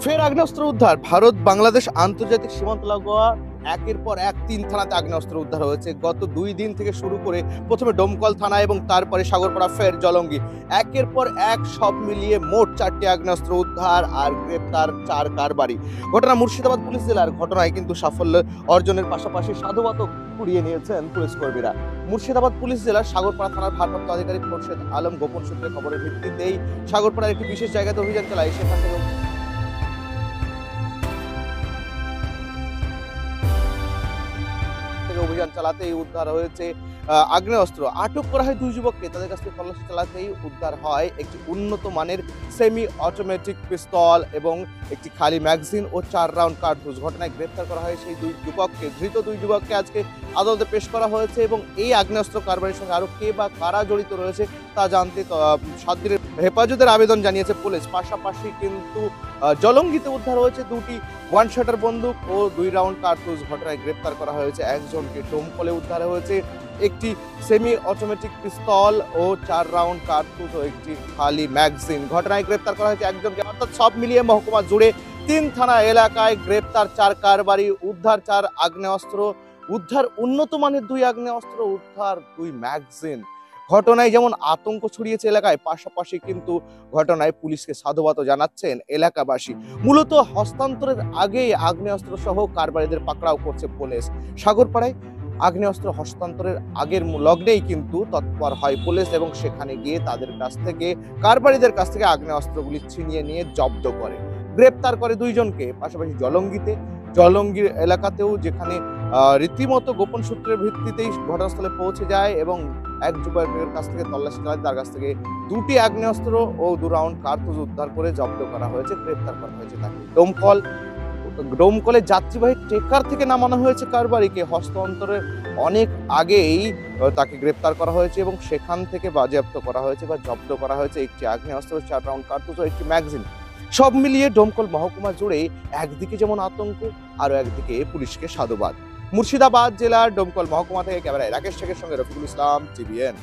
ফের আগ্নেয়াস্ত্র উদ্ধার। ভারত বাংলাদেশ আন্তর্জাতিক সীমান্ত লাগোয়া একের পর এক ৩ থানাতে আগ্নেয়াস্ত্র উদ্ধার হয়েছে। গত ২ দিন থেকে শুরু করে প্রথমে ডোমকল থানা এবং তারপরে সাগরপাড়া, ফের জলঙ্গি। একের পর এক সব মিলিয়ে মোট ৪টি আগ্নেয়াস্ত্র উদ্ধার আর গ্রেপ্তার ৪ কারবারি। ঘটনা মুর্শিদাবাদ পুলিশ জেলার। ঘটনায় কিন্তু সাফল্য অর্জনের পাশাপাশি সাধুবাদও কুড়িয়ে নিয়েছেন পুলিশ কর্মীরা। মুর্শিদাবাদ পুলিশ জেলার সাগরপাড়া থানার ভারপ্রাপ্ত আধিকারিক খোরশেদ আলম গোপন সূত্রে খবরের ভিত্তিতেই সাগরপাড়ার একটি বিশেষ জায়গাতে অভিযান চালায়। সেখান থেকে অভিযান চালাতেই উদ্ধার হয়েছে আগ্নেয়াস্ত্র। আটক করা হয় ২ যুবককে। তাদের কাছ থেকে তল্লাশি চালাতেই উদ্ধার হয় একটি উন্নত মানের সেমি অটোমেটিক পিস্তল এবং একটি খালি ম্যাগাজিন ও ৪ রাউন্ড কার্তুজ। ঘটনায় গ্রেপ্তার করা হয় সেই ২ যুবককে। ধৃত ২ যুবককে আজকে আদালতে পেশ করা হয়েছে এবং এই আগ্নেয়াস্ত্র কারবারির সঙ্গে আরো কে বা কারা জড়িত রয়েছে তা জানতে ৭ দিনের হেফাজতের আবেদন জানিয়েছে পুলিশ। পাশাপাশি কিন্তু জলঙ্গিতে উদ্ধার হয়েছে ২টি ওয়ান শটার বন্দুক ও ২ রাউন্ড কার্তুজ। ঘটনায় গ্রেপ্তার করা হয়েছে একজনকে। ডোমকলে উদ্ধার হয়েছে একটি সেমি অটোমেটিক পিস্তল ও ৪ রাউন্ড কার্তুজ ও একটি খালি ম্যাগাজিন। ঘটনায় গ্রেপ্তার করা হয়েছে একজনকে। অর্থাৎ সব মিলিয়ে মহকুমা জুড়ে ৩ থানা এলাকায় গ্রেপ্তার ৪ কারবারি, উদ্ধার ৪ আগ্নেয়াস্ত্র, উদ্ধার উন্নত মানের ২ আগ্নেয়াস্ত্র, উদ্ধার ২ ম্যাগাজিন। ঘটনায় যেমন আতঙ্ক ছড়িয়েছে এলাকায়, পাশাপাশি কিন্তু ঘটনায় পুলিশকে সাধুবাদও জানাচ্ছেন এলাকাবাসী। মূলত হস্তান্তরের আগেই আগ্নেয়াস্ত্র সহ কারবারিদের পাকড়াও করছে পুলিশ। সাগরপাড়ায় আগ্নেয়াস্ত্র হস্তান্তরের আগের লগ্নেই কিন্তু তৎপর হয় পুলিশ এবং সেখানে গিয়ে তাদের কাছ থেকে, কারবারিদের কাছ থেকে আগ্নেয়াস্ত্রগুলি ছিনিয়ে নিয়ে জব্দ করে। গ্রেপ্তার করে ২ জনকে। পাশাপাশি জলঙ্গির এলাকাতেও, যেখানে রীতিমতো গোপন সূত্রের ভিত্তিতেই ঘটনাস্থলে পৌঁছে যায় এবং এক যুবকের কাছ থেকে তল্লাশি চালায়। তার কাছ থেকে ২টি আগ্নেয়াস্ত্র ও ২ রাউন্ড কার্তুজ উদ্ধার করে জব্দ করা হয়েছে, গ্রেপ্তার করা হয়েছে তাকে। ডোমকলে যাত্রীবাহী ট্রেকার থেকে নামানো হয়েছে কারবারিকে। হস্তান্তরের অনেক আগেই তাকে গ্রেপ্তার করা হয়েছে এবং সেখান থেকে বাজেয়াপ্ত করা হয়েছে বা জব্দ করা হয়েছে একটি আগ্নেয়াস্ত্র, ৪ রাউন্ড কার্তুজ ও একটি ম্যাগাজিন। সব মিলিয়ে ডোমকল মহকুমা জুড়ে একদিকে যেমন আতঙ্ক, আরো একদিকে পুলিশকে সাধুবাদ। মুর্শিদাবাদ জেলার ডোমকল মহকুমা থেকে ক্যামেরায় রাকেশ শেখের সঙ্গে রফিকুল ইসলাম, টিভিএন।